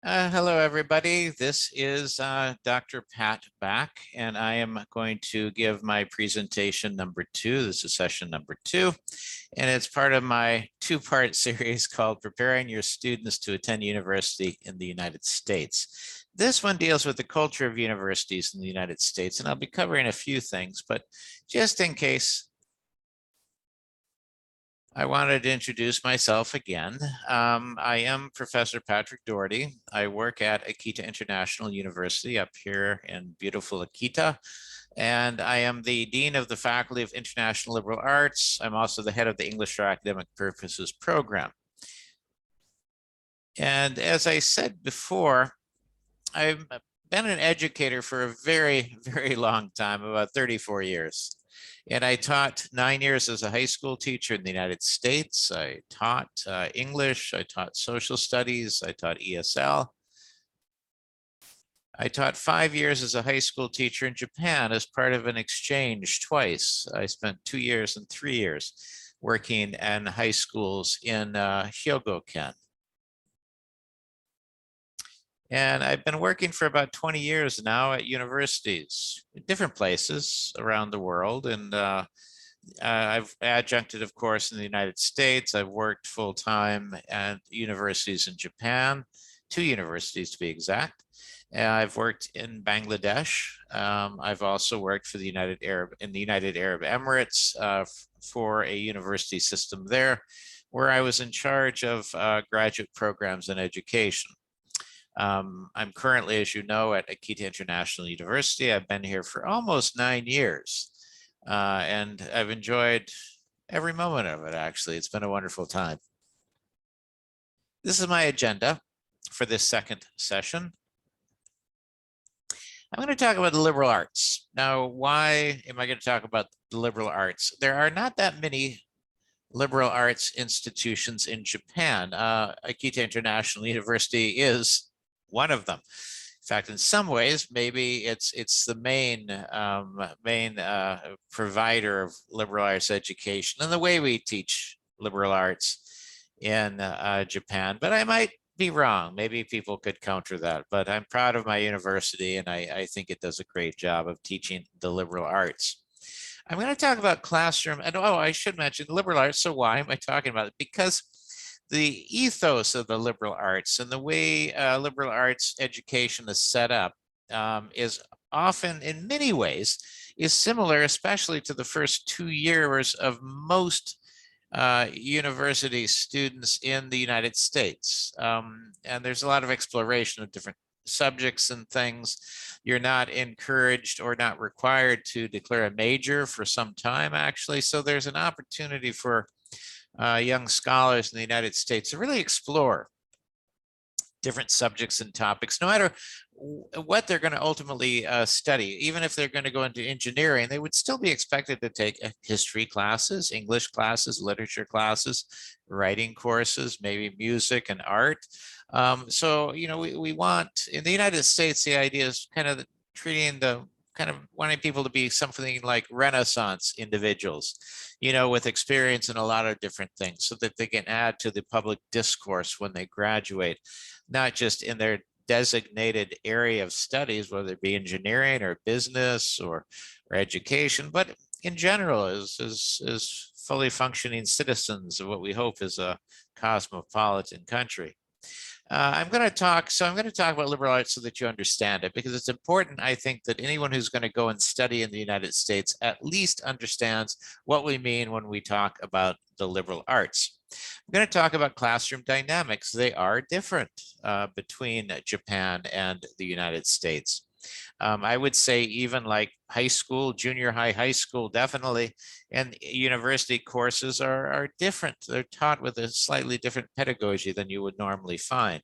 Hello, everybody. This is Dr. Pat Back, and I am going to give my presentation number 2. This is session number 2, and it's part of my two-part series called Preparing Your Students to Attend University in the United States. This one deals with the culture of universities in the United States, and I'll be covering a few things, but just in case, I wanted to introduce myself again. I am Professor Patrick Doherty. I work at Akita International University up here in beautiful Akita, and I am the Dean of the Faculty of International Liberal Arts. I'm also the head of the English for Academic Purposes program. And as I said before, I've been an educator for a very, very long time, about 34 years. And I taught 9 years as a high school teacher in the United States. I taught English, I taught social studies, I taught ESL. I taught 5 years as a high school teacher in Japan as part of an exchange twice. I spent 2 years and 3 years working in high schools in Hyogo-ken. And I've been working for about 20 years now at universities, different places around the world. And I've adjuncted, of course, in the United States. I've worked full time at universities in Japan, 2 universities to be exact. I've worked in Bangladesh. I've also worked for the United Arab Emirates for a university system there, where I was in charge of graduate programs in education. I'm currently, as you know, at Akita International University. I've been here for almost 9 years, and I've enjoyed every moment of it, actually. It's been a wonderful time. This is my agenda for this second session. I'm going to talk about the liberal arts. Now, why am I going to talk about the liberal arts? There are not that many liberal arts institutions in Japan. Akita International University is one of them. In fact, in some ways, maybe it's the main provider of liberal arts education and the way we teach liberal arts in Japan. But I might be wrong. Maybe people could counter that. But I'm proud of my university, and I think it does a great job of teaching the liberal arts. I'm going to talk about classroom, and I should mention liberal arts. So why am I talking about it? Because the ethos of the liberal arts and the way liberal arts education is set up is often, in many ways, is similar, especially to the first 2 years of most university students in the United States. And there's a lot of exploration of different subjects and things. You're not encouraged or not required to declare a major for some time, actually. So there's an opportunity for young scholars in the United States to really explore different subjects and topics, no matter what they're going to ultimately study. Even if they're going to go into engineering, they would still be expected to take history classes, English classes, literature classes, writing courses, maybe music and art. So, you know, we want, in the United States, the idea is kind of treating the kind of wanting people to be something like Renaissance individuals, you know, with experience in a lot of different things so that they can add to the public discourse when they graduate, not just in their designated area of studies, whether it be engineering or business or education, but in general as fully functioning citizens of what we hope is a cosmopolitan country. I'm going to talk about liberal arts so that you understand it, because it's important, I think, that anyone who's going to go and study in the United States at least understands what we mean when we talk about the liberal arts. I'm going to talk about classroom dynamics. They are different between Japan and the United States. I would say even like high school, junior high, high school, definitely, and university courses are different. They're taught with a slightly different pedagogy than you would normally find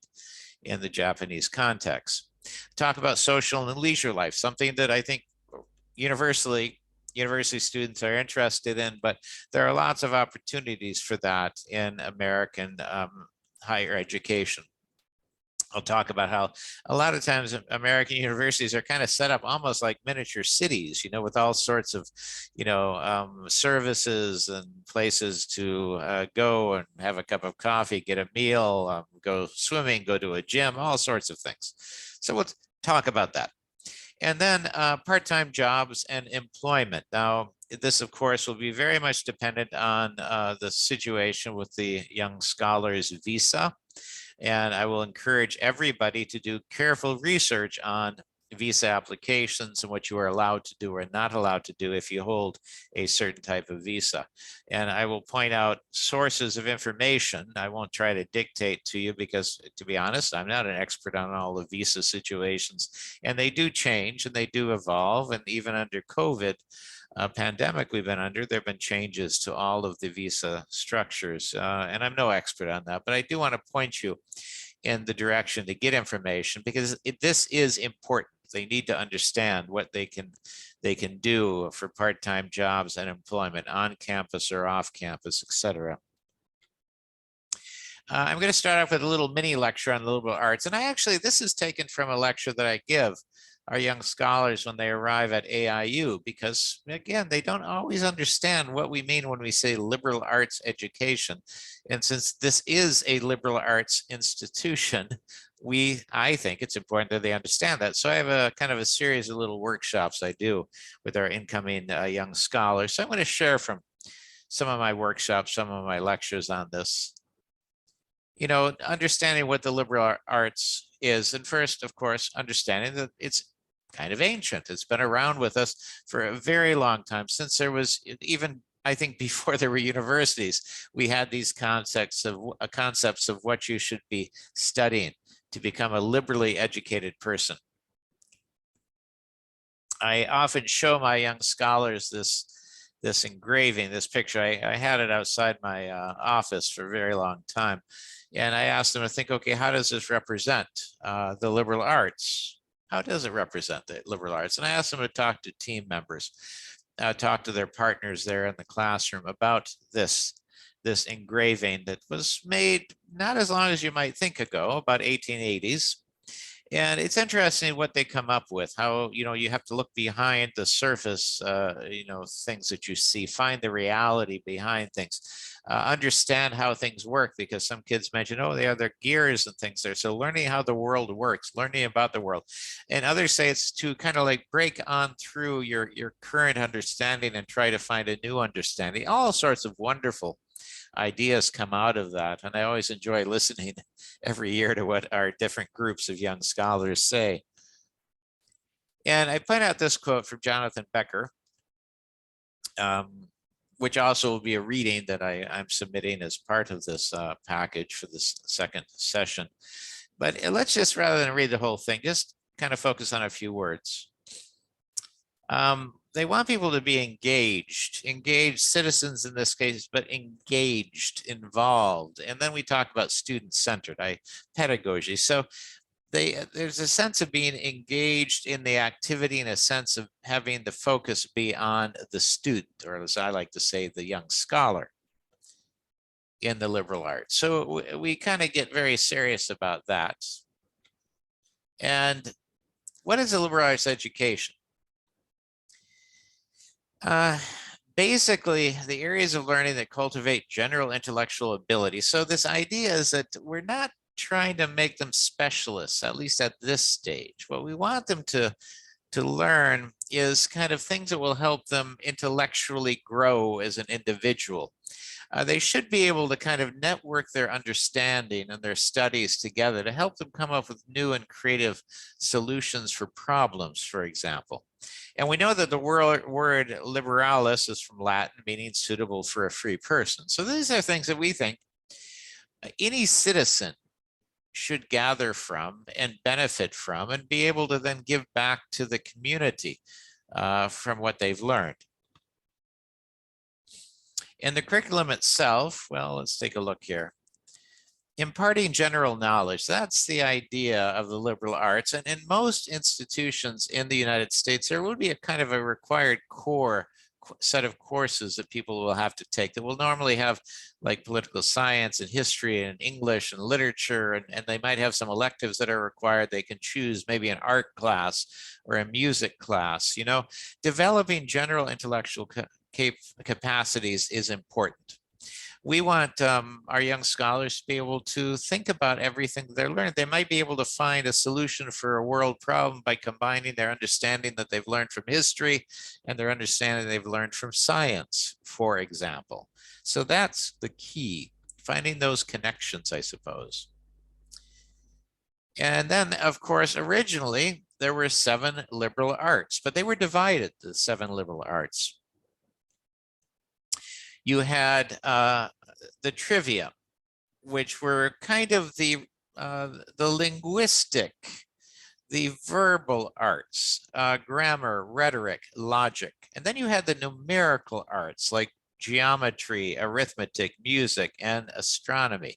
in the Japanese context. Talk about social and leisure life, something that I think university students are interested in, but there are lots of opportunities for that in American higher education. I'll talk about how a lot of times American universities are kind of set up almost like miniature cities, with all sorts of, services and places to go and have a cup of coffee, get a meal, go swimming, go to a gym, all sorts of things. So we'll talk about that. And then part-time jobs and employment. Now, this, of course, will be very much dependent on the situation with the young scholars visa. And I will encourage everybody to do careful research on visa applications and what you are allowed to do or not allowed to do if you hold a certain type of visa. And I will point out sources of information. I won't try to dictate to you because, to be honest, I'm not an expert on all the visa situations, and they do change and they do evolve. And even under COVID pandemic we've been under, there have been changes to all of the visa structures. And I'm no expert on that, but I do want to point you in the direction to get information because this is important. They need to understand what they can do for part-time jobs and employment on campus or off campus, etc. I'm going to start off with a little mini lecture on liberal arts. And this is taken from a lecture that I give our young scholars when they arrive at AIU, because again, they don't always understand what we mean when we say liberal arts education. And since this is a liberal arts institution, I think it's important that they understand that. So I have a kind of a series of little workshops I do with our incoming young scholars. So I'm going to share from some of my workshops, some of my lectures on this. Understanding what the liberal arts is. And first, of course, understanding that it's kind of ancient. It's been around with us for a very long time, since there was, even I think before there were universities, we had these concepts of what you should be studying to become a liberally educated person. I often show my young scholars this engraving, this picture. I had it outside my office for a very long time. And I asked them to think, okay, how does this represent the liberal arts? How does it represent the liberal arts? And I asked them to talk to team members, talk to their partners there in the classroom about this engraving that was made not as long as you might think ago, about 1880s. And it's interesting what they come up with, how, you have to look behind the surface, things that you see, find the reality behind things, understand how things work, because some kids mention, oh, they have their gears and things there. So learning how the world works, learning about the world. And others say it's to kind of like break on through your current understanding and try to find a new understanding. All sorts of wonderful ideas come out of that. And I always enjoy listening every year to what our different groups of young scholars say. And I point out this quote from Jonathan Becker, which also will be a reading that I'm submitting as part of this package for this second session. But let's just, rather than read the whole thing, just kind of focus on a few words. They want people to be engaged citizens in this case, but engaged, involved. And then we talk about student-centered pedagogy. So there's a sense of being engaged in the activity, and a sense of having the focus be on the student, or as I like to say, the young scholar in the liberal arts. So we kind of get very serious about that. And what is a liberal arts education? Basically, the areas of learning that cultivate general intellectual ability. So this idea is that we're not trying to make them specialists, at least at this stage. What we want them to learn is kind of things that will help them intellectually grow as an individual. They should be able to kind of network their understanding and their studies together to help them come up with new and creative solutions for problems, for example. And we know that the word liberalis is from Latin, meaning suitable for a free person. So these are things that we think any citizen should gather from and benefit from, and be able to then give back to the community from what they've learned. In the curriculum itself, well, let's take a look here. Imparting general knowledge, that's the idea of the liberal arts. And in most institutions in the United States, there will be a kind of a required core set of courses that people will have to take that will normally have like political science and history and English and literature, and they might have some electives that are required. They can choose maybe an art class or a music class. You know, developing general intellectual capacities is important. We want our young scholars to be able to think about everything they're learning. They might be able to find a solution for a world problem by combining their understanding that they've learned from history and their understanding they've learned from science, for example. So that's the key, finding those connections, I suppose. And then, of course, originally there were 7 liberal arts, but they were divided, the 7 liberal arts. You had the trivia, which were kind of the linguistic, the verbal arts, grammar, rhetoric, logic. And then you had the numerical arts like geometry, arithmetic, music, and astronomy.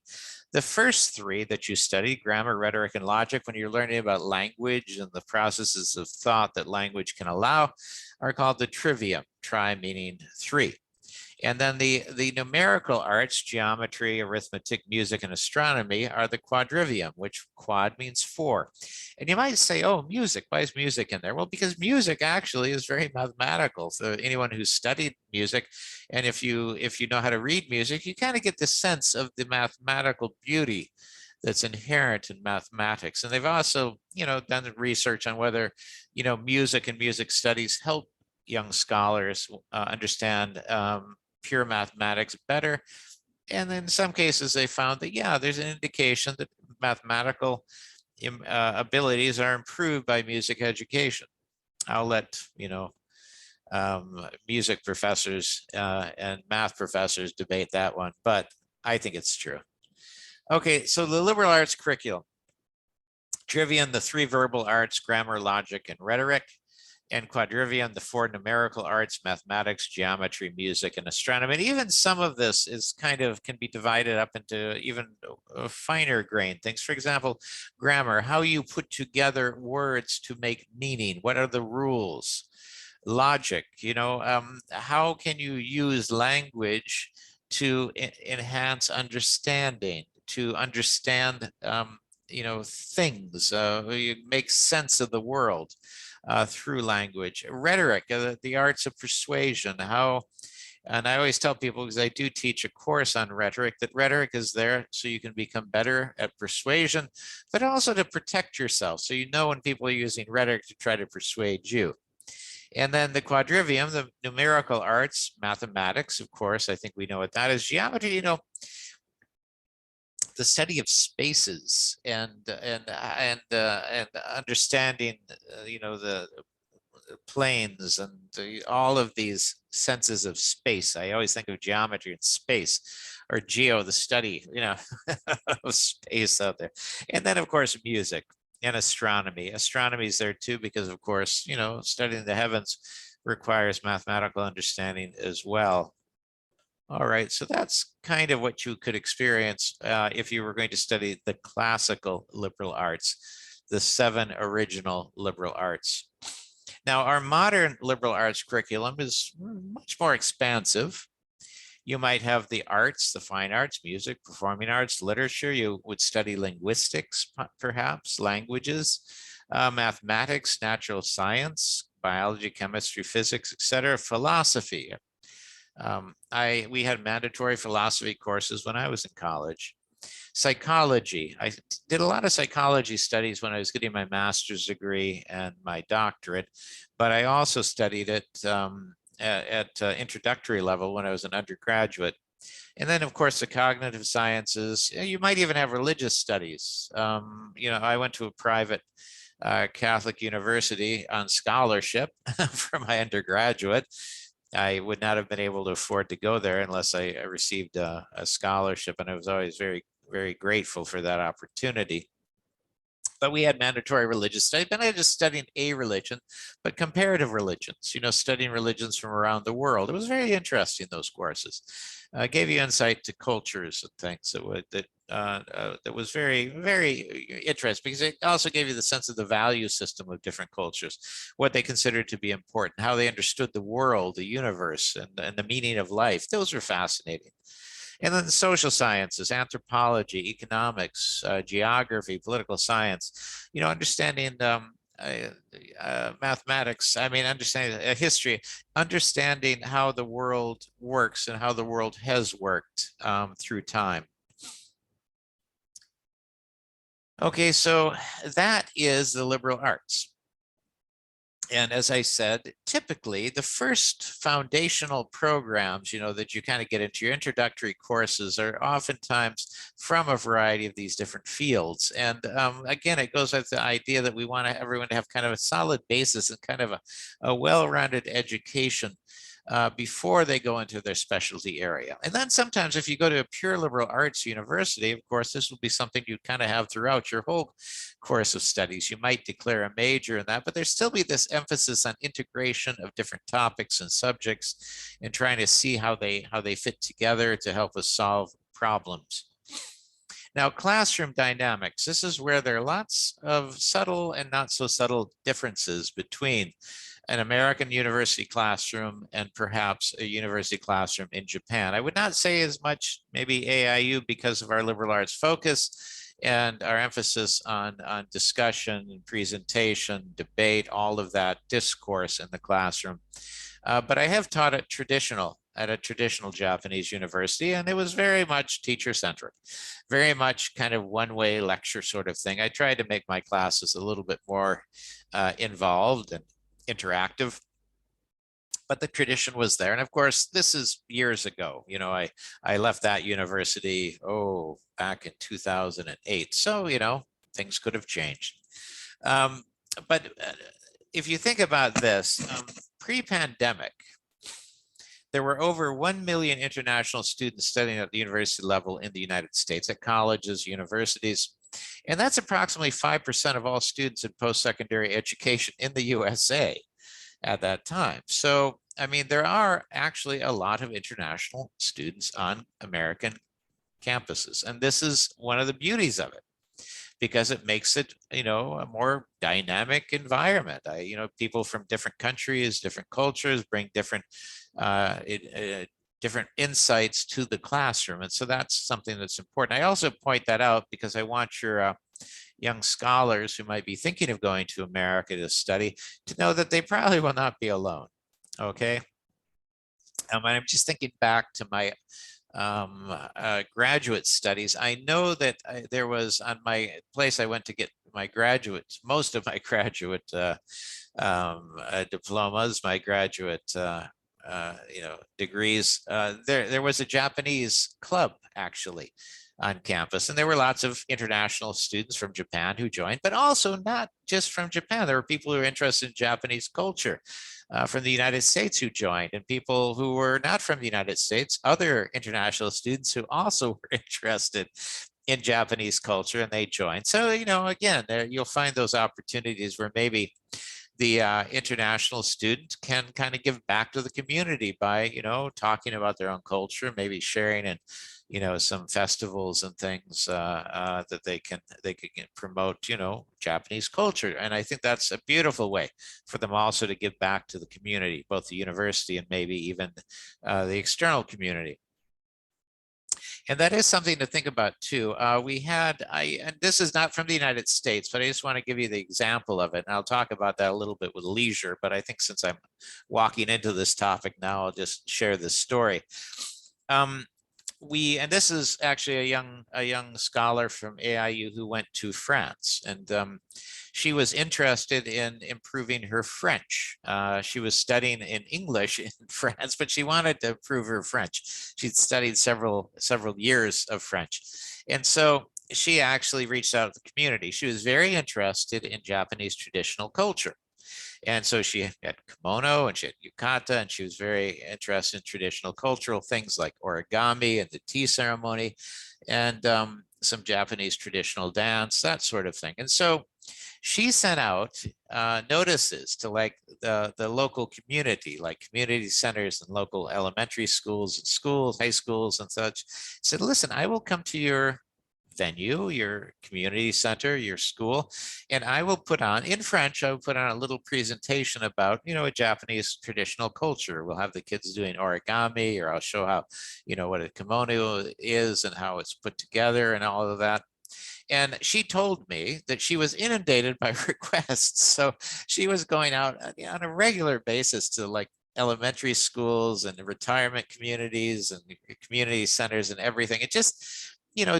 The first 3 that you study, grammar, rhetoric, and logic, when you're learning about language and the processes of thought that language can allow, are called the trivia, tri meaning 3. And then the numerical arts, geometry, arithmetic, music, and astronomy, are the quadrivium, which quad means 4. And you might say, oh, music, why is music in there? Well, because music actually is very mathematical. So anyone who's studied music, and if you know how to read music, you kind of get the sense of the mathematical beauty that's inherent in mathematics. And they've also, you know, done research on whether, you know, music and music studies help young scholars understand pure mathematics better. And in some cases, they found that, yeah, there's an indication that mathematical abilities are improved by music education. I'll let, you know, music professors and math professors debate that one, but I think it's true. Okay, so the liberal arts curriculum. Trivium, the 3 verbal arts, grammar, logic, and rhetoric. And quadrivium, the 4 numerical arts, mathematics, geometry, music, and astronomy. And even some of this is kind of can be divided up into even finer grain things. For example, grammar, how you put together words to make meaning. What are the rules? Logic, you know, how can you use language to enhance understanding, to understand, you know, things, you make sense of the world. Through language. Rhetoric, the arts of persuasion, how, and I always tell people, because I do teach a course on rhetoric, that rhetoric is there so you can become better at persuasion, but also to protect yourself. So you know when people are using rhetoric to try to persuade you. And then the quadrivium, the numerical arts, mathematics, of course, I think we know what that is. Geometry, you know, the study of spaces and understanding, you know, the planes and all of these senses of space. I always think of geometry and space, or geo, the study, you know, of space out there. And then, of course, music and astronomy. Astronomy is there too, because, of course, you know, studying the heavens requires mathematical understanding as well. All right, so that's kind of what you could experience if you were going to study the classical liberal arts, the 7 original liberal arts. Now, our modern liberal arts curriculum is much more expansive. You might have the arts, the fine arts, music, performing arts, literature. You would study linguistics, perhaps, languages, mathematics, natural science, biology, chemistry, physics, etc., philosophy. We had mandatory philosophy courses when I was in college. Psychology, I did a lot of psychology studies when I was getting my master's degree and my doctorate, but I also studied it at introductory level when I was an undergraduate. And then, of course, the cognitive sciences. You might even have religious studies. You know, I went to a private Catholic university on scholarship for my undergraduate. I would not have been able to afford to go there unless I received a scholarship, and I was always very, very grateful for that opportunity. But we had mandatory religious study, but not just studying a religion, but comparative religions, studying religions from around the world. It was very interesting, those courses. Gave you insight to cultures and things that was very, very interesting, because it also gave you the sense of the value system of different cultures, what they considered to be important, how they understood the world, the universe, and the meaning of life. Those were fascinating. And then the social sciences, anthropology, economics, geography, political science, understanding mathematics, understanding history, understanding how the world works and how the world has worked through time. Okay, so that is the liberal arts. And as I said, typically the first foundational programs, that you kind of get into your introductory courses are oftentimes from a variety of these different fields. And again, it goes with the idea that we want everyone to have kind of a solid basis and kind of a well-rounded education before they go into their specialty area. And then sometimes if you go to a pure liberal arts university, of course, this will be something you kind of have throughout your whole course of studies. You might declare a major in that, but there's still be this emphasis on integration of different topics and subjects and trying to see how they fit together to help us solve problems. Now, classroom dynamics, this is where there are lots of subtle and not so subtle differences between an American university classroom and perhaps a university classroom in Japan. I would not say as much maybe AIU because of our liberal arts focus and our emphasis on discussion and presentation, debate, all of that discourse in the classroom. But I have taught at a traditional Japanese university, and it was very much teacher-centric, very much kind of one-way lecture sort of thing. I tried to make my classes a little bit more involved and interactive, but the tradition was there. And of course, this is years ago. I left that university, back in 2008. So, things could have changed. But if you think about this, pre-pandemic, there were over 1 million international students studying at the university level in the United States, at colleges, universities. And that's approximately 5% of all students in post-secondary education in the USA at that time. So, there are actually a lot of international students on American campuses. And this is one of the beauties of it, because it makes it, a more dynamic environment. People from different countries, different cultures bring different different insights to the classroom. And so that's something that's important. I also point that out because I want your young scholars who might be thinking of going to America to study to know that they probably will not be alone. Okay. I'm just thinking back to my graduate studies. I know that there was on my place I went to get my graduates, most of my graduate diplomas, my graduate degrees. There was a Japanese club actually on campus, and there were lots of international students from Japan who joined, but also not just from Japan. There were people who were interested in Japanese culture from the United States who joined, and people who were not from the United States, other international students who also were interested in Japanese culture, and they joined. So, again, you'll find those opportunities where maybe the international student can kind of give back to the community by, talking about their own culture, maybe sharing in, some festivals and things that they can promote, Japanese culture. And I think that's a beautiful way for them also to give back to the community, both the university and maybe even the external community. And that is something to think about too. And this is not from the United States, but I just want to give you the example of it. And I'll talk about that a little bit with leisure, but I think since I'm walking into this topic now, I'll just share this story. And this is actually a young scholar from AIU who went to France, and she was interested in improving her French. She was studying in English in France, but she wanted to improve her French. She'd studied several years of French. And so she actually reached out to the community. She was very interested in Japanese traditional culture. And so she had kimono and she had yukata, and she was very interested in traditional cultural things like origami and the tea ceremony. And some Japanese traditional dance, that sort of thing. And so she sent out notices to like the local community, like community centers and local elementary schools, and schools, high schools and such. Said, listen, I will come to your venue, your community center, your school, and I will put on, in French, I will put on a little presentation about, a Japanese traditional culture. We'll have the kids doing origami, or I'll show how, what a kimono is and how it's put together and all of that. And she told me that she was inundated by requests. So she was going out on a regular basis to like elementary schools and retirement communities and community centers and everything. It just,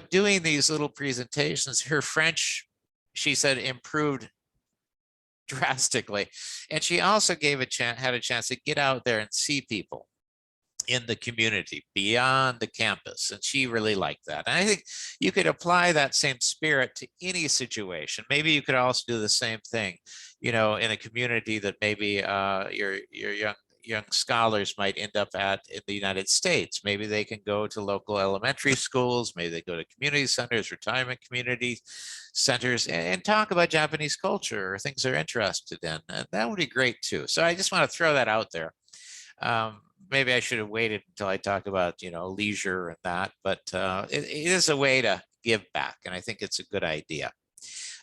doing these little presentations, her French, she said, improved drastically. And she also had a chance to get out there and see people in the community beyond the campus. And she really liked that. And I think you could apply that same spirit to any situation. Maybe you could also do the same thing, in a community that maybe your young scholars might end up at in the United States. Maybe they can go to local elementary schools, maybe they go to community centers, retirement community centers, and talk about Japanese culture or things they're interested in. And that would be great too. So I just want to throw that out there. Maybe I should have waited until I talked about, leisure and that, but it is a way to give back. And I think it's a good idea.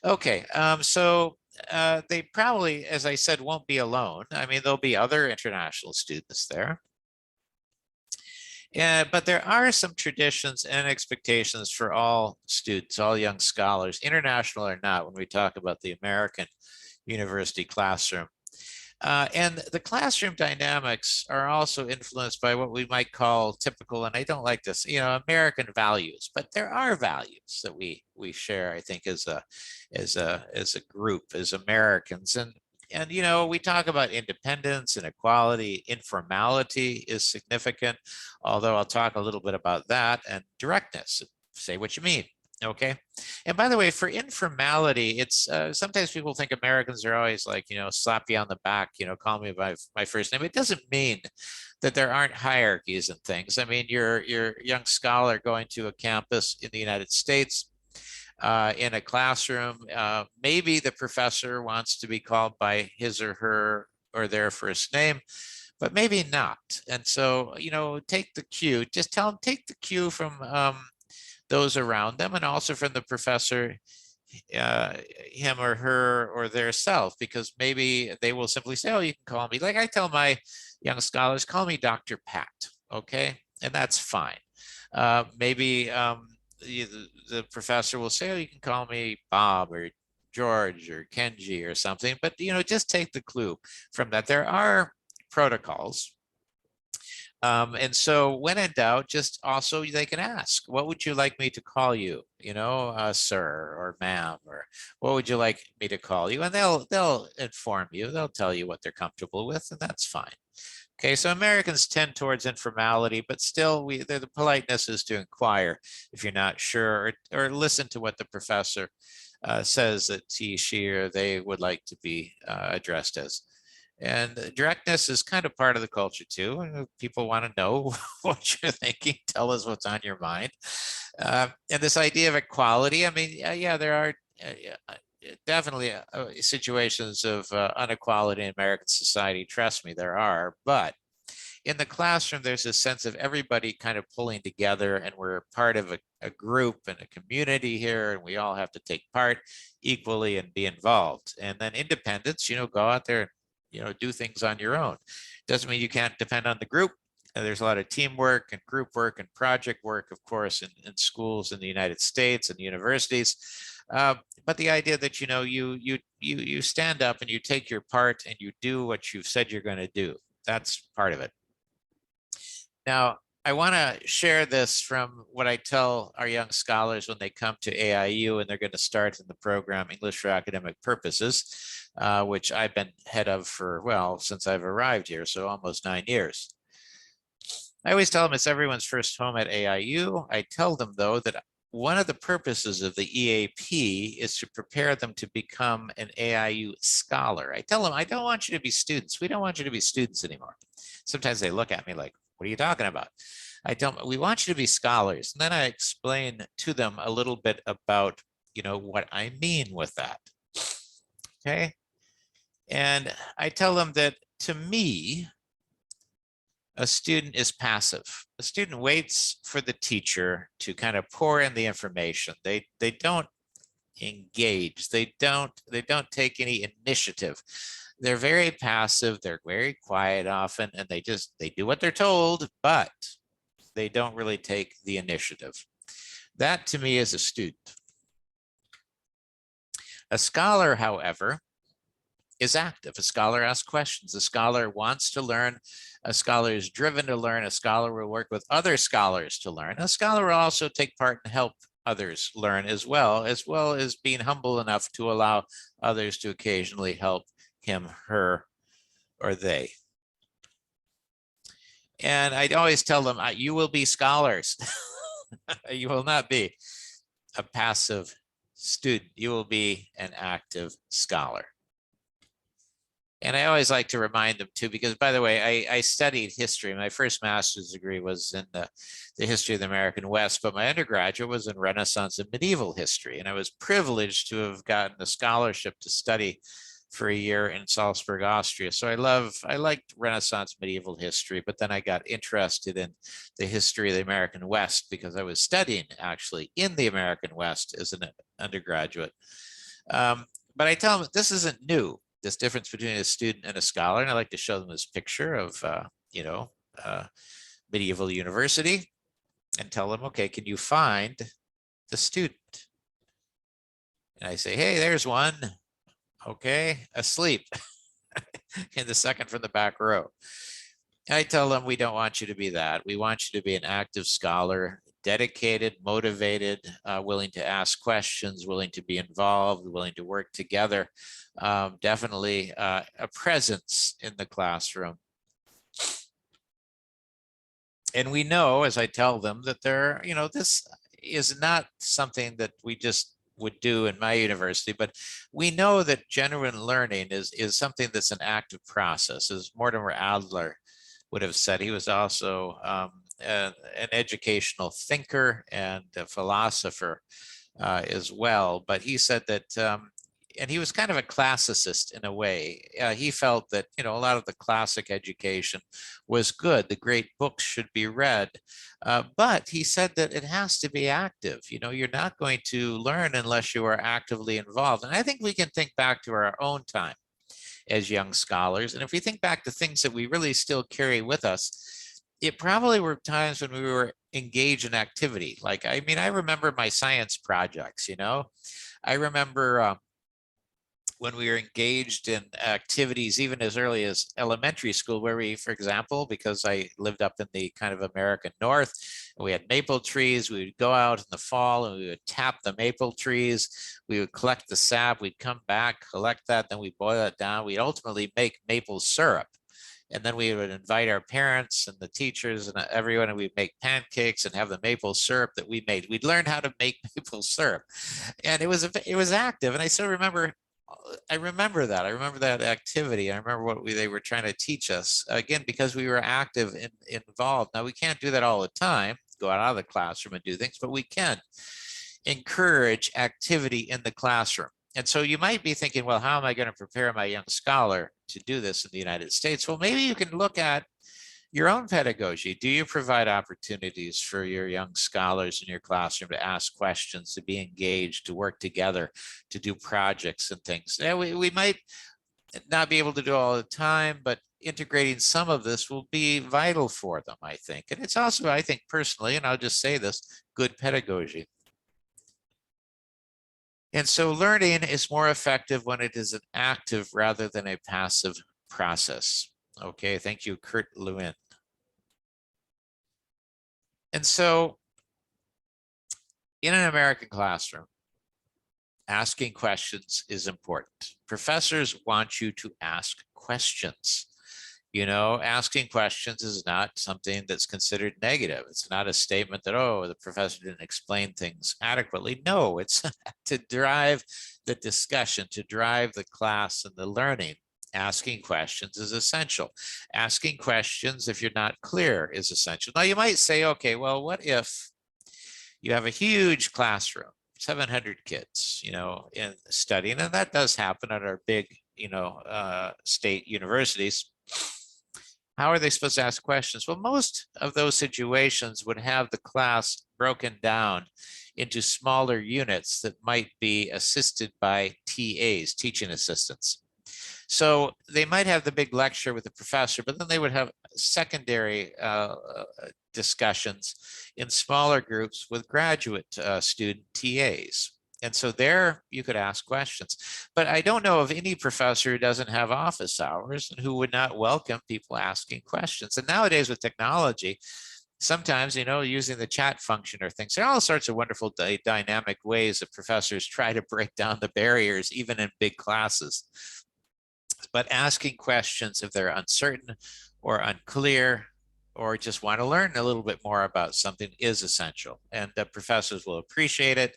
Okay, so they probably, as I said, won't be alone. I mean, there'll be other international students there. Yeah, but there are some traditions and expectations for all students, all young scholars, international or not, when we talk about the American university classroom. And the classroom dynamics are also influenced by what we might call typical, and I don't like this, American values, but there are values that we share, I think, as a group, as Americans. And we talk about independence and equality. Informality is significant, although I'll talk a little bit about that, and directness, say what you mean. Okay. And by the way, for informality, it's sometimes people think Americans are always like, slap you on the back, call me by my first name. It doesn't mean that there aren't hierarchies and things. I mean, you're a young scholar going to a campus in the United States, in a classroom. Maybe the professor wants to be called by his or her or their first name, but maybe not. And so, take the cue, just tell them, take the cue from those around them, and also from the professor, him or her or their self, because maybe they will simply say, oh, you can call me, like I tell my young scholars, call me Dr. Pat, okay? And that's fine. Maybe the professor will say, oh, you can call me Bob or George or Kenji or something, but just take the clue from that. There are protocols. And so when in doubt, just also they can ask, what would you like me to call you? Sir or ma'am, or what would you like me to call you? And they'll inform you, they'll tell you what they're comfortable with, and that's fine. Okay, so Americans tend towards informality, but still the politeness is to inquire if you're not sure, or listen to what the professor says that he, she, or they would like to be addressed as. And directness is kind of part of the culture too. People want to know what you're thinking. Tell us what's on your mind. And this idea of equality, I mean, yeah, there are definitely situations of inequality in American society. Trust me, there are. But in the classroom, there's a sense of everybody kind of pulling together, and we're part of a group and a community here, and we all have to take part equally and be involved. And then independence, go out there, do things on your own. Doesn't mean you can't depend on the group. There's a lot of teamwork and group work and project work, of course, in schools in the United States and universities. But the idea that, you stand up and you take your part and you do what you've said you're going to do. That's part of it. Now, I want to share this from what I tell our young scholars when they come to AIU and they're going to start in the program English for Academic Purposes, which I've been head of for, since I've arrived here, so almost 9 years. I always tell them it's everyone's first home at AIU. I tell them, though, that one of the purposes of the EAP is to prepare them to become an AIU scholar. I tell them, I don't want you to be students. We don't want you to be students anymore. Sometimes they look at me like, what are you talking about? I tell them, we want you to be scholars. And then I explain to them a little bit about, what I mean with that. Okay. And I tell them that to me, a student is passive. A student waits for the teacher to kind of pour in the information. They don't engage. They don't take any initiative. They're very passive. They're very quiet often, and they do what they're told, but they don't really take the initiative. That to me is a student. A scholar, however, is active. A scholar asks questions. A scholar wants to learn. A scholar is driven to learn. A scholar will work with other scholars to learn. A scholar will also take part and help others learn as well as being humble enough to allow others to occasionally help him, her, or they. And I always tell them, you will be scholars. You will not be a passive student. You will be an active scholar. And I always like to remind them too, because by the way, I studied history. My first master's degree was in the history of the American West, but my undergraduate was in Renaissance and medieval history. And I was privileged to have gotten a scholarship to study for a year in Salzburg, Austria. So I liked Renaissance medieval history, but then I got interested in the history of the American West because I was studying actually in the American West as an undergraduate. But I tell them this isn't new, this difference between a student and a scholar. And I like to show them this picture of, medieval university and tell them, okay, can you find the student? And I say, hey, there's one. Okay, asleep in the second from the back row. I tell them we don't want you to be that. We want you to be an active scholar, dedicated, motivated, willing to ask questions, willing to be involved, willing to work together. Definitely a presence in the classroom. And we know, as I tell them, that this is not something that we just would do in my university, but we know that genuine learning is something that's an active process. As Mortimer Adler would have said, he was also an educational thinker and a philosopher as well. But he said that, and he was kind of a classicist in a way. He felt that, a lot of the classic education was good. The great books should be read. But he said that it has to be active. You're not going to learn unless you are actively involved. And I think we can think back to our own time as young scholars. And if we think back to things that we really still carry with us, it probably were times when we were engaged in activity. Like, I remember my science projects, I remember when we were engaged in activities, even as early as elementary school, where we, for example, because I lived up in the kind of American North, we had maple trees. We would go out in the fall and we would tap the maple trees. We would collect the sap. We'd come back, collect that, then we boil it down. We'd ultimately make maple syrup. And then we would invite our parents and the teachers and everyone, and we'd make pancakes and have the maple syrup that we made. We'd learn how to make maple syrup, and it was active. And I still remember. I remember that. I remember that activity. I remember what they were trying to teach us, again, because we were active and involved. Now, we can't do that all the time, go out of the classroom and do things, but we can encourage activity in the classroom. And so you might be thinking, well, how am I going to prepare my young scholar to do this in the United States? Well, maybe you can look at your own pedagogy. Do you provide opportunities for your young scholars in your classroom to ask questions, to be engaged, to work together, to do projects and things? Yeah, we might not be able to do all the time, but integrating some of this will be vital for them, I think. And it's also, I think personally, and I'll just say this, good pedagogy. And so learning is more effective when it is an active rather than a passive process. Okay, thank you, Kurt Lewin. And so in an American classroom, asking questions is important. Professors want you to ask questions. Asking questions is not something that's considered negative. It's not a statement that, oh, the professor didn't explain things adequately. No, it's to drive the discussion, to drive the class and the learning. asking questions is essential. Asking questions if you're not clear is essential. Now you might say, okay, well, what if you have a huge classroom, 700 kids, in studying, and that does happen at our big, state universities. How are they supposed to ask questions? Well, most of those situations would have the class broken down into smaller units that might be assisted by TAs, teaching assistants. So they might have the big lecture with the professor, but then they would have secondary discussions in smaller groups with graduate student TAs. And so there you could ask questions. But I don't know of any professor who doesn't have office hours and who would not welcome people asking questions. And nowadays with technology, sometimes, using the chat function or things, there are all sorts of wonderful dynamic ways that professors try to break down the barriers, even in big classes. But asking questions if they're uncertain or unclear or just want to learn a little bit more about something is essential. And professors will appreciate it.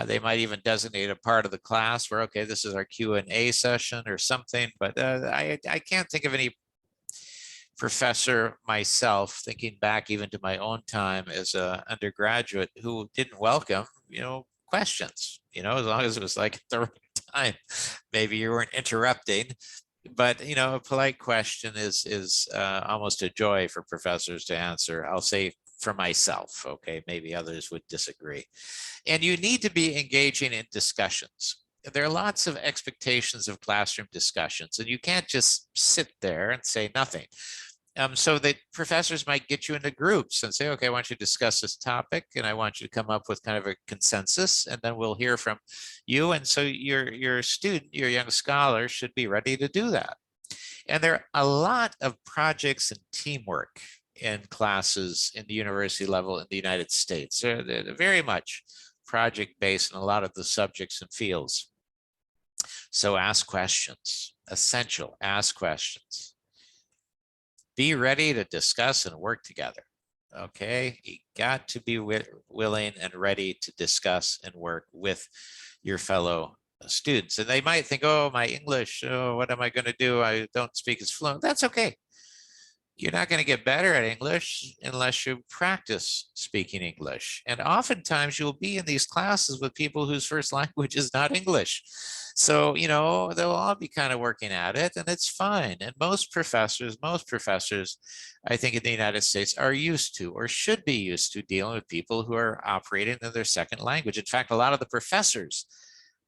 They might even designate a part of the class where, okay, this is our Q&A session or something. But I can't think of any professor myself, thinking back even to my own time as an undergraduate, who didn't welcome, questions, as long as it was like at the right time. Maybe you weren't interrupting, but a polite question is almost a joy for professors to answer. I'll say for myself, okay, maybe others would disagree. And you need to be engaging in discussions. There are lots of expectations of classroom discussions, and you can't just sit there and say nothing. So that professors might get you into groups and say, okay, I want you to discuss this topic and I want you to come up with kind of a consensus, and then we'll hear from you. And so your student, your young scholar should be ready to do that. And there are a lot of projects and teamwork in classes in the university level in the United States. They're very much project-based in a lot of the subjects and fields. So ask questions, essential, ask questions. Be ready to discuss and work together. Okay, you got to be willing and ready to discuss and work with your fellow students. And they might think, oh, my English, oh, what am I going to do? I don't speak as fluent. That's okay. You're not going to get better at English unless you practice speaking English. And oftentimes you'll be in these classes with people whose first language is not English. So, they'll all be kind of working at it, and it's fine. And most professors, I think in the United States, are used to or should be used to dealing with people who are operating in their second language. In fact, a lot of the professors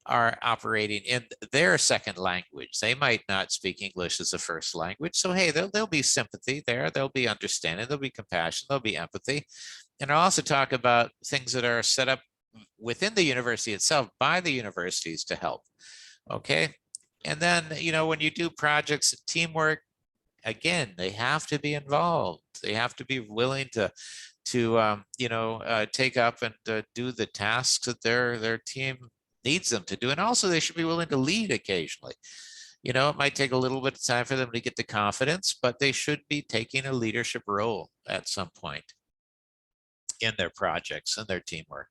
are operating in their second language. They might not speak English as a first language. So, hey, there'll be sympathy there. There'll be understanding. There'll be compassion. There'll be empathy. And I'll also talk about things that are set up within the university itself by the universities to help. Okay. And then, when you do projects and teamwork, again, they have to be involved. They have to be willing to take up and do the tasks that their team needs them to do. And also they should be willing to lead occasionally. It might take a little bit of time for them to get the confidence, but they should be taking a leadership role at some point in their projects and their teamwork.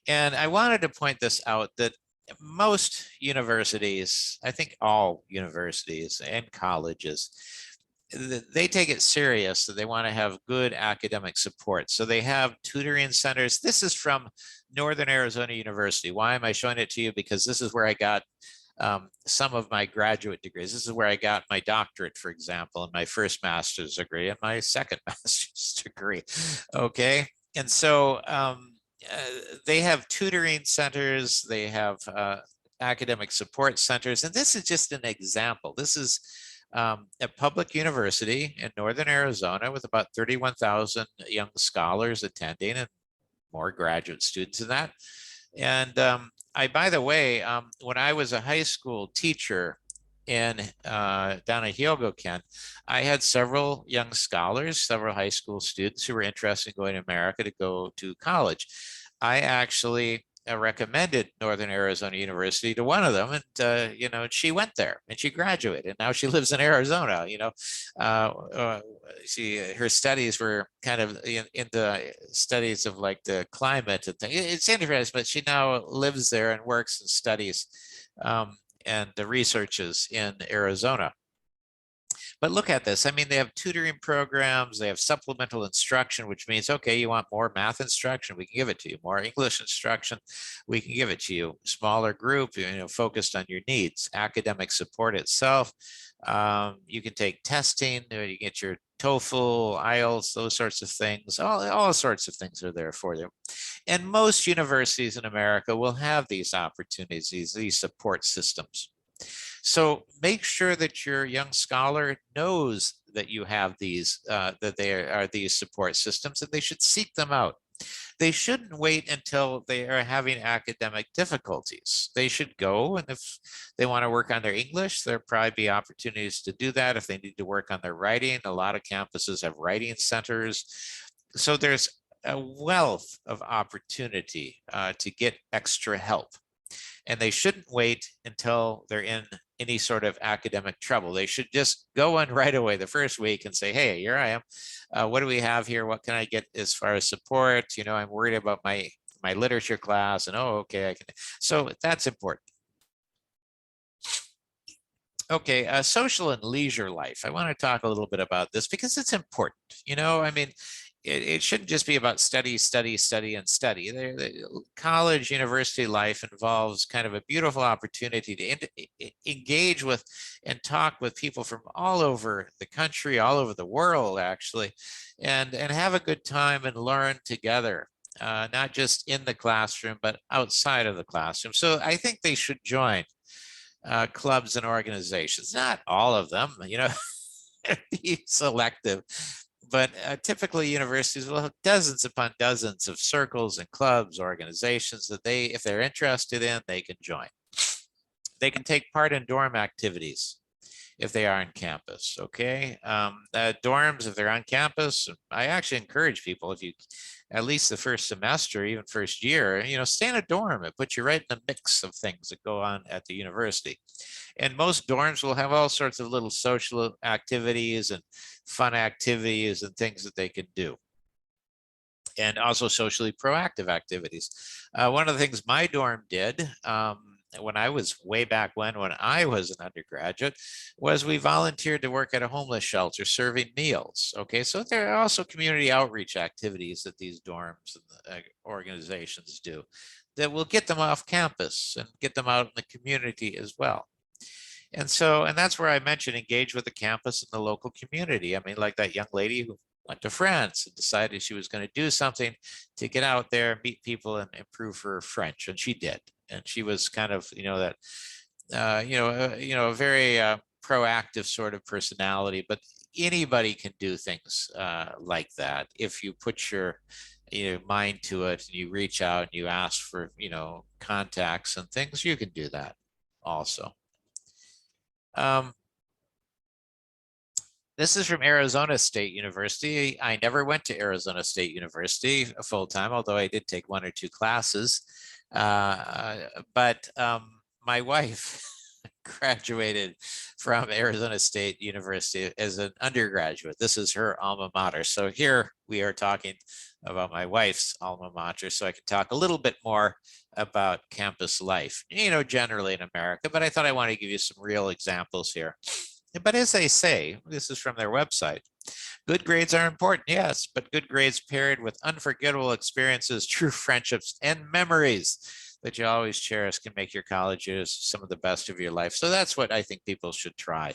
And I wanted to point this out that most universities, I think all universities and colleges, they take it serious that they want to have good academic support. So they have tutoring centers. This is from Northern Arizona University. Why am I showing it to you? Because this is where I got some of my graduate degrees. This is where I got my doctorate, for example, and my first master's degree and my second master's degree. Okay. And so they have tutoring centers, they have academic support centers, and this is just an example. This is a public university in Northern Arizona with about 31,000 young scholars attending and more graduate students than that. And by the way, when I was a high school teacher down at Hyogo-ken, I had several young scholars, several high school students who were interested in going to America to go to college. I actually recommended Northern Arizona University to one of them, and she went there and she graduated, and now she lives in Arizona. Her studies were kind of into studies of like the climate and things. It's interesting, but she now lives there and works and studies and the research is in Arizona. But look at this. I mean, they have tutoring programs, they have supplemental instruction, which means, okay, you want more math instruction, we can give it to you. More English instruction, we can give it to you. Smaller group, focused on your needs. Academic support itself, you can take testing, you get your TOEFL, IELTS, those sorts of things. All sorts of things are there for you. And most universities in America will have these opportunities, these support systems. So make sure that your young scholar knows that you have these, that there are these support systems, and they should seek them out. They shouldn't wait until they are having academic difficulties. They should go, and if they want to work on their English, there'll probably be opportunities to do that. If they need to work on their writing, a lot of campuses have writing centers. So there's a wealth of opportunity to get extra help. And they shouldn't wait until they're in any sort of academic trouble. They should just go in right away the first week and say, hey, here I am. What do we have here? What can I get as far as support? I'm worried about my literature class, and oh, okay, I can. So that's important. Okay, social and leisure life. I want to talk a little bit about this because it's important. I mean, it shouldn't just be about study, study, study, and study. College, university life involves kind of a beautiful opportunity to engage with and talk with people from all over the country, all over the world, actually, and have a good time and learn together, not just in the classroom, but outside of the classroom. So I think they should join clubs and organizations, not all of them, be selective. But typically universities will have dozens upon dozens of circles and clubs, organizations that if they're interested in, they can join. They can take part in dorm activities if they are on campus, okay? Dorms, if they're on campus, I actually encourage people, if you, at least the first semester, even first year, stay in a dorm. It puts you right in the mix of things that go on at the university. And most dorms will have all sorts of little social activities and fun activities and things that they can do. And also socially proactive activities. One of the things my dorm did, when I was way back when I was an undergraduate, was we volunteered to work at a homeless shelter serving meals. Okay, so there are also community outreach activities that these dorms and organizations do that will get them off campus and get them out in the community as well. And that's where I mentioned engage with the campus and the local community. I mean, like that young lady who went to France and decided she was going to do something to get out there, meet people, and improve her French, and she did. And she was kind of, a very proactive sort of personality. But anybody can do things like that if you put your mind to it and you reach out and you ask for contacts and things. You can do that also. This is from Arizona State University. I never went to Arizona State University full time, although I did take 1 or 2 classes. But my wife graduated from Arizona State University as an undergraduate. This is her alma mater. So here we are talking about my wife's alma mater, so I can talk a little bit more about campus life, generally in America, but I thought I wanted to give you some real examples here. But as they say, this is from their website, good grades are important, yes, but good grades paired with unforgettable experiences, true friendships, and memories that you always cherish can make your college years some of the best of your life. So that's what I think people should try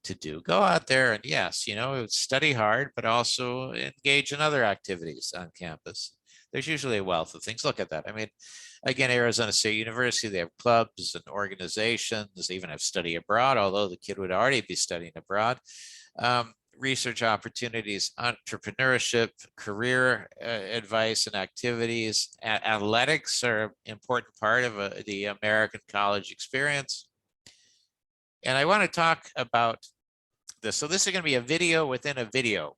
to do. Go out there and yes, study hard, but also engage in other activities on campus. There's usually a wealth of things. Look at that. I mean, again, Arizona State University, they have clubs and organizations. They even have study abroad, although the kid would already be studying abroad. Research opportunities, entrepreneurship, career advice and activities. Athletics are an important part of the American college experience. And I want to talk about this. So this is going to be a video within a video.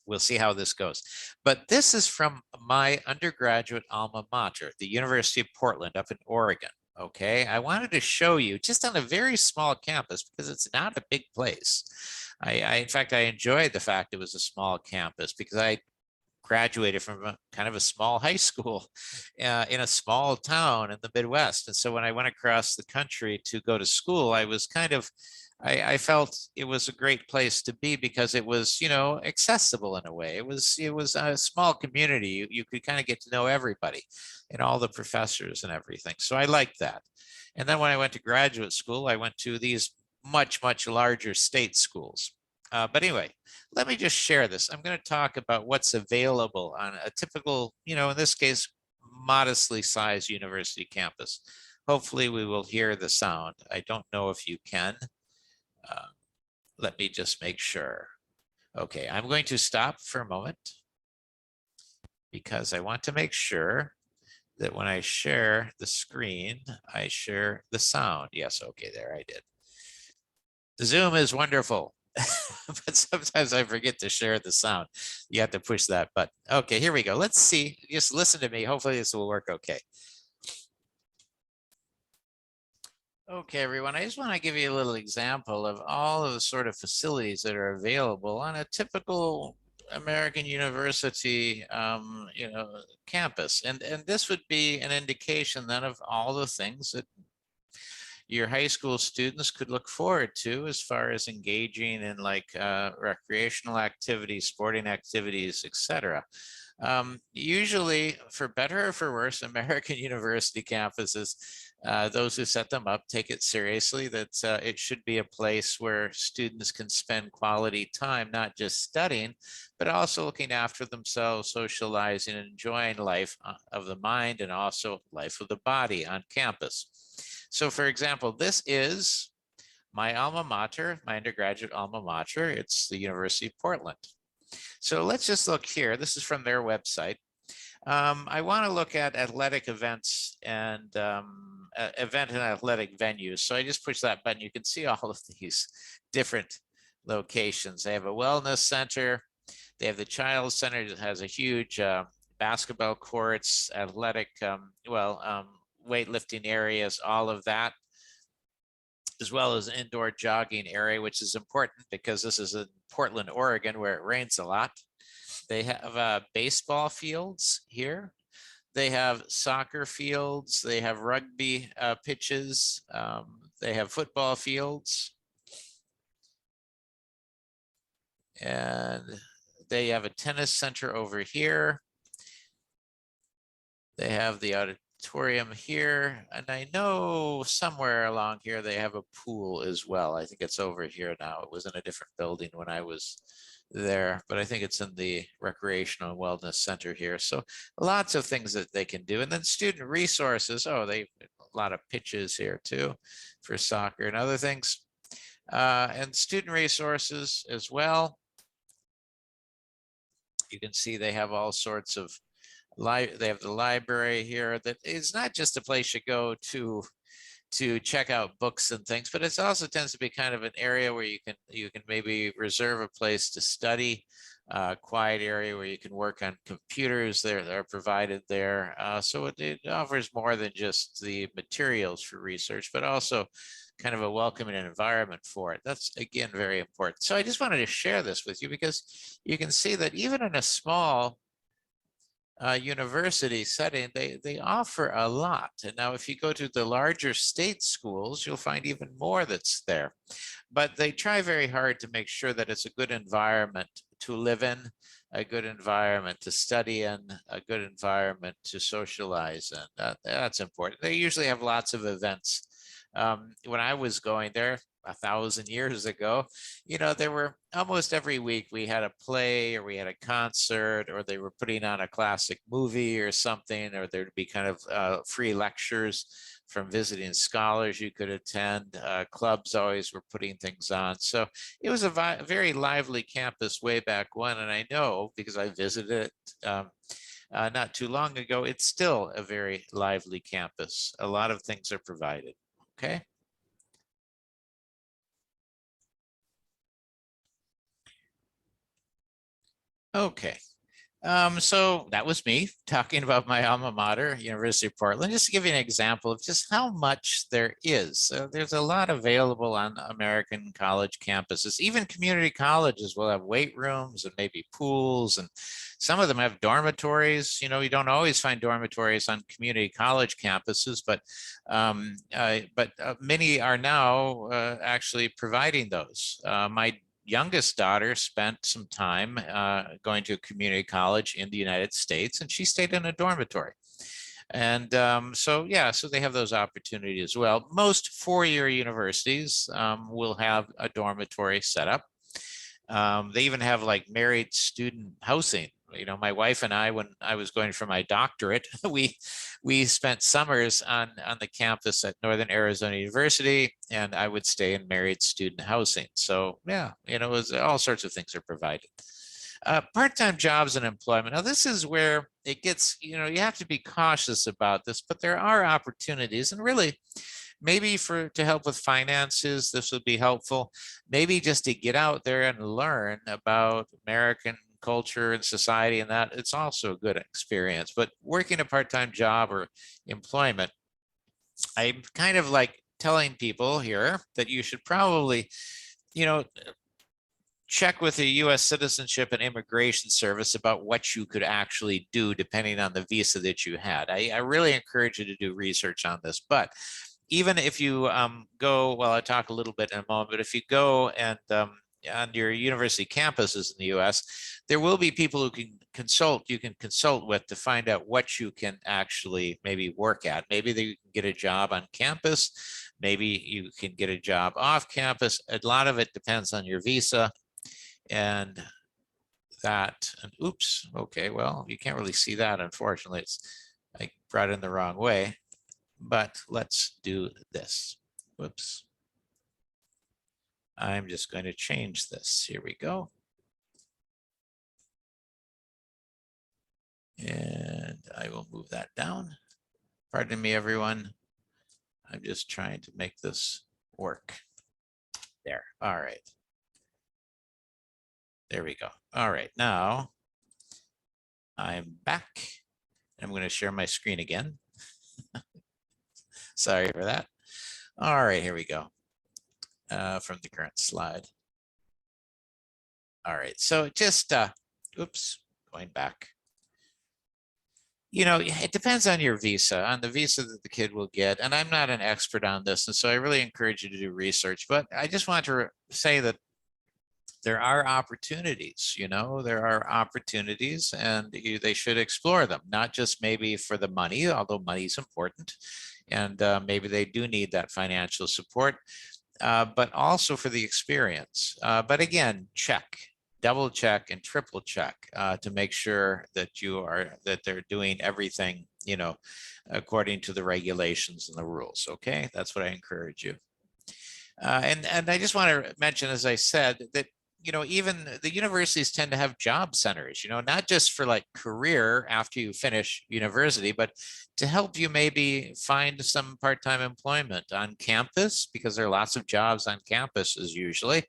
We'll see how this goes. But this is from my undergraduate alma mater, the University of Portland up in Oregon. Okay, I wanted to show you just on a very small campus because it's not a big place. In fact, I enjoyed the fact it was a small campus because I graduated from a kind of a small high school in a small town in the Midwest. And so when I went across the country to go to school, I was kind of, I felt it was a great place to be because it was, you know, accessible in a way. It was a small community. You could kind of get to know everybody and all the professors and everything. So I liked that. And then when I went to graduate school, I went to these much larger state schools. But anyway, let me just share this. I'm going to talk about what's available on a typical, you know, in this case, modestly sized university campus. Hopefully we will hear the sound. I don't know if you can. Let me just make sure. Okay, I'm going to stop for a moment because I want to make sure that when I share the screen, I share the sound. Yes, okay, there I did. Zoom is wonderful, but sometimes I forget to share the sound. You have to push that button. Okay, here we go. Let's see. Just listen to me. Hopefully this will work okay. Okay, everyone, I just want to give you a little example of all of the sort of facilities that are available on a typical American university, you know, campus. And this would be an indication then of all the things that your high school students could look forward to as far as engaging in like recreational activities, sporting activities, etc. Usually, for better or for worse, American university campuses, those who set them up take it seriously that it should be a place where students can spend quality time, not just studying, but also looking after themselves, socializing, and enjoying life of the mind and also life of the body on campus. So for example, this is my alma mater, my undergraduate alma mater. It's the University of Portland. So let's just look here. This is from their website. I want to look at athletic events and event and athletic venues. So I just push that button. You can see all of these different locations. They have a wellness center. They have the Child Center that has a huge basketball courts, athletic, weightlifting areas, all of that, as well as an indoor jogging area, which is important because this is in Portland, Oregon, where it rains a lot. They have baseball fields here. They have soccer fields. They have rugby pitches. They have football fields. And they have a tennis center over here. They have the auditorium here. And I know somewhere along here they have a pool as well. I think it's over here now. It was in a different building when I was there, but I think it's in the recreational and wellness center here. So lots of things that they can do. And then student resources. Oh, they a lot of pitches here too for soccer and other things. And student resources as well. You can see they have all sorts of they have the library here that is not just a place you go to check out books and things, but it also tends to be kind of an area where you can maybe reserve a place to study, quiet area where you can work on computers that are provided there. So it offers more than just the materials for research, but also kind of a welcoming environment for it. That's again very important. So I just wanted to share this with you because you can see that even in a small university setting, they offer a lot. And now if you go to the larger state schools, you'll find even more that's there. But they try very hard to make sure that it's a good environment to live in, a good environment to study in, a good environment to socialize in. That's important. They usually have lots of events. When I was going there 1,000 years ago, you know, there were almost every week we had a play or we had a concert or they were putting on a classic movie or something, or there'd be kind of free lectures from visiting scholars you could attend. Clubs always were putting things on. So it was a very lively campus way back when. And I know because I visited it not too long ago, it's still a very lively campus. A lot of things are provided. Okay. Okay. So that was me talking about my alma mater, University of Portland, just to give you an example of just how much there is. So there's a lot available on American college campuses. Even community colleges will have weight rooms and maybe pools, and some of them have dormitories. You know, you don't always find dormitories on community college campuses, but many are now actually providing those. My youngest daughter spent some time going to a community college in the United States, and she stayed in a dormitory. And so, yeah, so they have those opportunities as well. Most four-year universities will have a dormitory set up. They even have like married student housing. You know, my wife and I, when I was going for my doctorate, we spent summers on the campus at Northern Arizona University, and I would stay in married student housing. So yeah, you know, it was, all sorts of things are provided. Part-time jobs and employment. Now, this is where it gets, you know, you have to be cautious about this, but there are opportunities, and really, maybe to help with finances, this would be helpful. Maybe just to get out there and learn about American culture and society, and that it's also a good experience. But working a part-time job or employment, I'm kind of like telling people here that you should probably, you know, check with the U.S. Citizenship and Immigration Service about what you could actually do depending on the visa that you had. I really encourage you to do research on this. But even if you go, well, I'll talk a little bit in a moment, but if you go and on your university campuses in the US, there will be people who you can consult with to find out what you can actually maybe work at. Maybe you can get a job on campus. Maybe you can get a job off campus. A lot of it depends on your visa and that, and oops, okay, well, you can't really see that, unfortunately. I brought it in the wrong way. But let's do this. Whoops. I'm just going to change this. Here we go. And I will move that down. Pardon me, everyone. I'm just trying to make this work. There. All right. There we go. All right. Now I'm back. I'm going to share my screen again. Sorry for that. All right, here we go. From the current slide. All right, so just, oops, going back. You know, it depends on your visa, on the visa that the kid will get. And I'm not an expert on this, and so I really encourage you to do research. But I just want to say that there are opportunities, you know, there are opportunities, and they should explore them, not just maybe for the money, although money is important. And maybe they do need that financial support, but also for the experience. But again, double check and triple check to make sure that they're doing everything, you know, according to the regulations and the rules. Okay, that's what I encourage you. And I just want to mention, as I said, that, you know, even the universities tend to have job centers, you know, not just for like career after you finish university, but to help you maybe find some part-time employment on campus, because there are lots of jobs on campuses usually,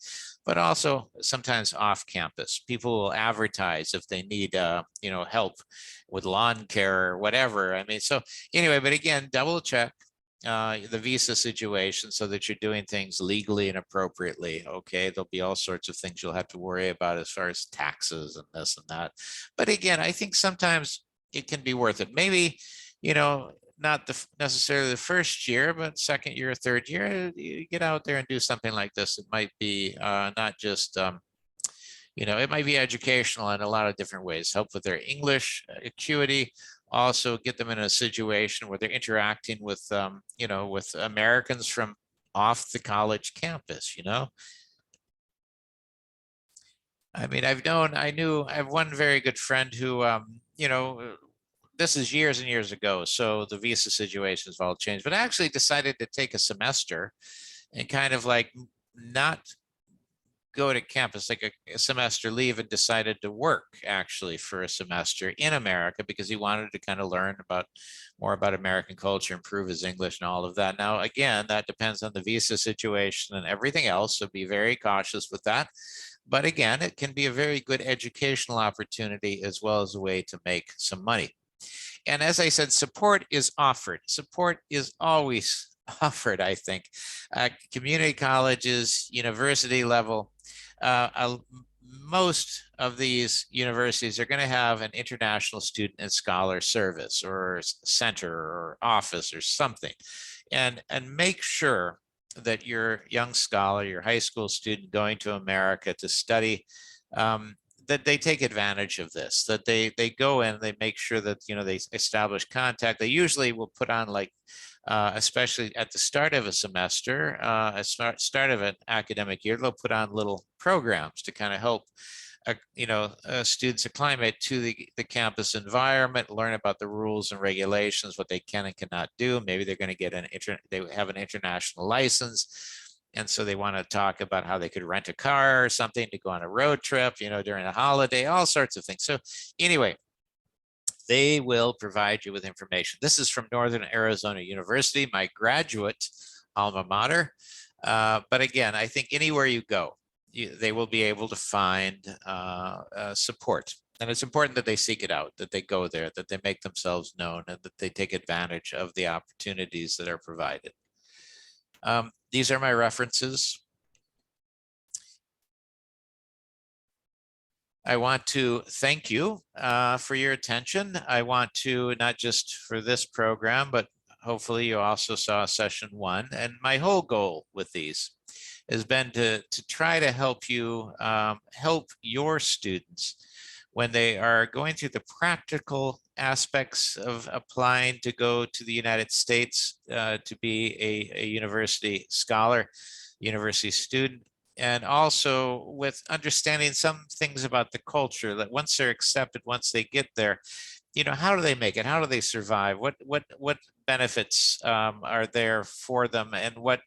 but also sometimes off campus. People will advertise if they need, you know, help with lawn care or whatever. I mean, so anyway, but again, double check the visa situation so that you're doing things legally and appropriately. Okay, there'll be all sorts of things you'll have to worry about as far as taxes and this and that. But again, I think sometimes it can be worth it. Maybe, you know, not necessarily the first year, but second year, third year, you get out there and do something like this. It might be not just, you know, it might be educational in a lot of different ways, help with their English acuity, also get them in a situation where they're interacting with, you know, with Americans from off the college campus, you know. I mean, I have one very good friend who, you know, this is years and years ago, so the visa situations have all changed, but I actually decided to take a semester and kind of like not go to campus, like a semester leave, and decided to work actually for a semester in America because he wanted to kind of learn more about American culture, improve his English and all of that. Now, again, that depends on the visa situation and everything else, so be very cautious with that. But again, it can be a very good educational opportunity as well as a way to make some money. And as I said, support is offered. Support is always offered, I think. Community colleges, university level, most of these universities are going to have an international student and scholar service or center or office or something. And make sure that your young scholar, your high school student going to America to study, that they take advantage of this, that they go in, they make sure that, you know, they establish contact. They usually will put on like, especially at the start of a semester, start of an academic year, they'll put on little programs to kind of help students acclimate to the campus environment, learn about the rules and regulations, what they can and cannot do. Maybe they're going to get they have an international license. And so they want to talk about how they could rent a car or something to go on a road trip, you know, during a holiday, all sorts of things. So anyway, they will provide you with information. This is from Northern Arizona University, my graduate alma mater. But again, I think anywhere you go, they will be able to find support. And it's important that they seek it out, that they go there, that they make themselves known, and that they take advantage of the opportunities that are provided. These are my references. I want to thank you for your attention. I want to, not just for this program, but hopefully you also saw session 1. And my whole goal with these has been to try to help you, help your students when they are going through the practical aspects of applying to go to the United States to be a university scholar, university student, and also with understanding some things about the culture, that once they're accepted, once they get there, you know, how do they make it? How do they survive? What benefits are there for them? And what,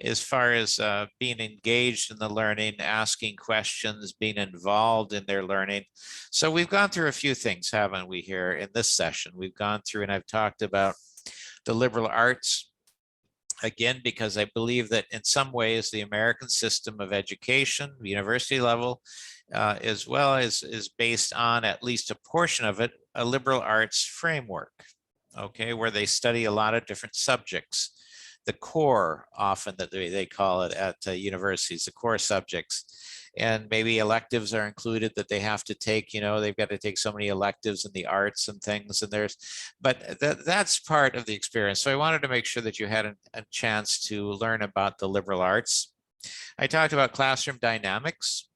as far as being engaged in the learning, asking questions, being involved in their learning. So we've gone through a few things, haven't we, here in this session? We've gone through, and I've talked about the liberal arts, again, because I believe that in some ways the American system of education, university level, as well as is based on, at least a portion of it, a liberal arts framework, okay, where they study a lot of different subjects. The core, often that they call it at universities, the core subjects. And maybe electives are included that they have to take, you know, they've got to take so many electives in the arts and things, and but that's part of the experience. So I wanted to make sure that you had a chance to learn about the liberal arts. I talked about classroom dynamics,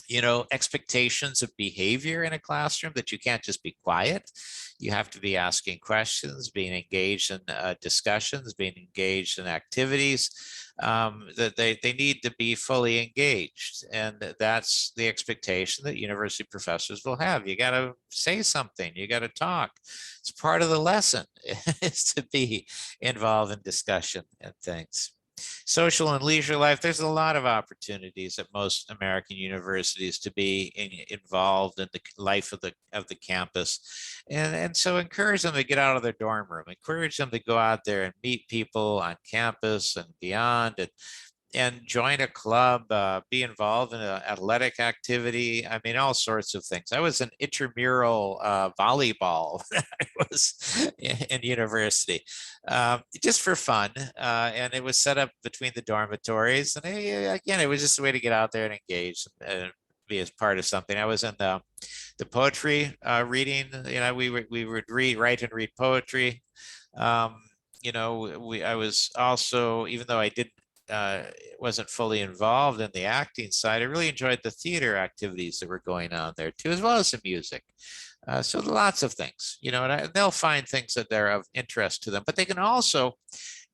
you know, expectations of behavior in a classroom, that you can't just be quiet. You have to be asking questions, being engaged in discussions, being engaged in activities, that they need to be fully engaged. And that's the expectation that university professors will have. You got to say something, you got to talk. It's part of the lesson is to be involved in discussion and things. Social and leisure life, there's a lot of opportunities at most American universities to be involved in the life of the campus. And so encourage them to get out of their dorm room, encourage them to go out there and meet people on campus and beyond, and join a club, be involved in an athletic activity. I mean, all sorts of things. I was an intramural volleyball when I was in university, just for fun. And it was set up between the dormitories. And again, it was just a way to get out there and engage and be as part of something. I was in the poetry reading, you know, we would write and read poetry. You know, I was also, even though I didn't, wasn't fully involved in the acting side, I really enjoyed the theater activities that were going on there too, as well as the music. So lots of things, you know, and they'll find things that they're of interest to them, but they can also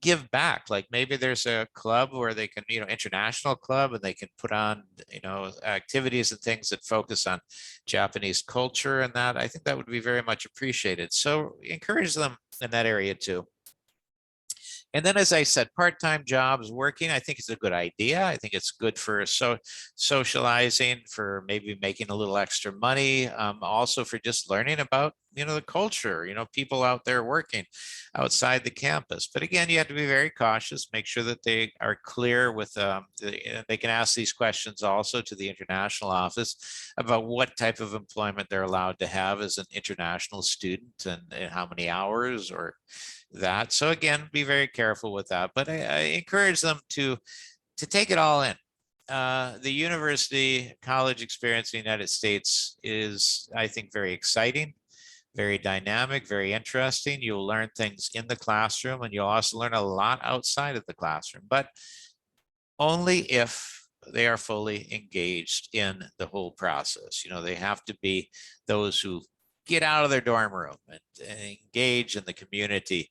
give back. Like maybe there's a club where they can, you know, international club, and they can put on, you know, activities and things that focus on Japanese culture, and that, I think that would be very much appreciated. So encourage them in that area too. And then, as I said, part-time jobs, working, I think it's a good idea. I think it's good for socializing, for maybe making a little extra money, also for just learning about the culture, people out there working outside the campus. But again, you have to be very cautious, make sure that they are clear with, they can ask these questions also to the international office about what type of employment they're allowed to have as an international student, and how many hours or that. So again, be very careful with that. But I encourage them to take it all in. The university college experience in the United States is, I think, very exciting, very dynamic, very interesting. You'll learn things in the classroom, and you'll also learn a lot outside of the classroom, but only if they are fully engaged in the whole process. They have to be those who get out of their dorm room and engage in the community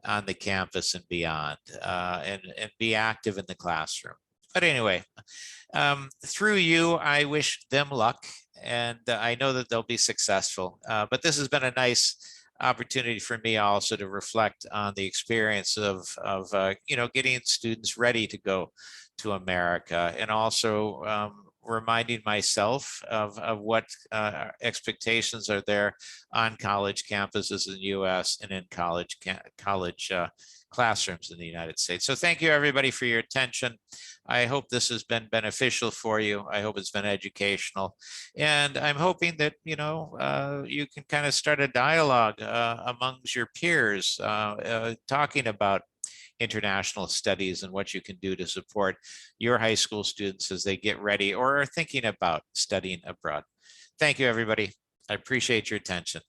on the campus and beyond, and be active in the classroom. But anyway, through you, I wish them luck, and I know that they'll be successful. But this has been a nice opportunity for me also to reflect on the experience of getting students ready to go to America, and also reminding myself of what expectations are there on college campuses in the U.S. and in college classrooms in the United States. So thank you, everybody, for your attention. I hope this has been beneficial for you. I hope it's been educational. And I'm hoping that, you can kind of start a dialogue amongst your peers, talking about international studies and what you can do to support your high school students as they get ready or are thinking about studying abroad. Thank you, everybody. I appreciate your attention.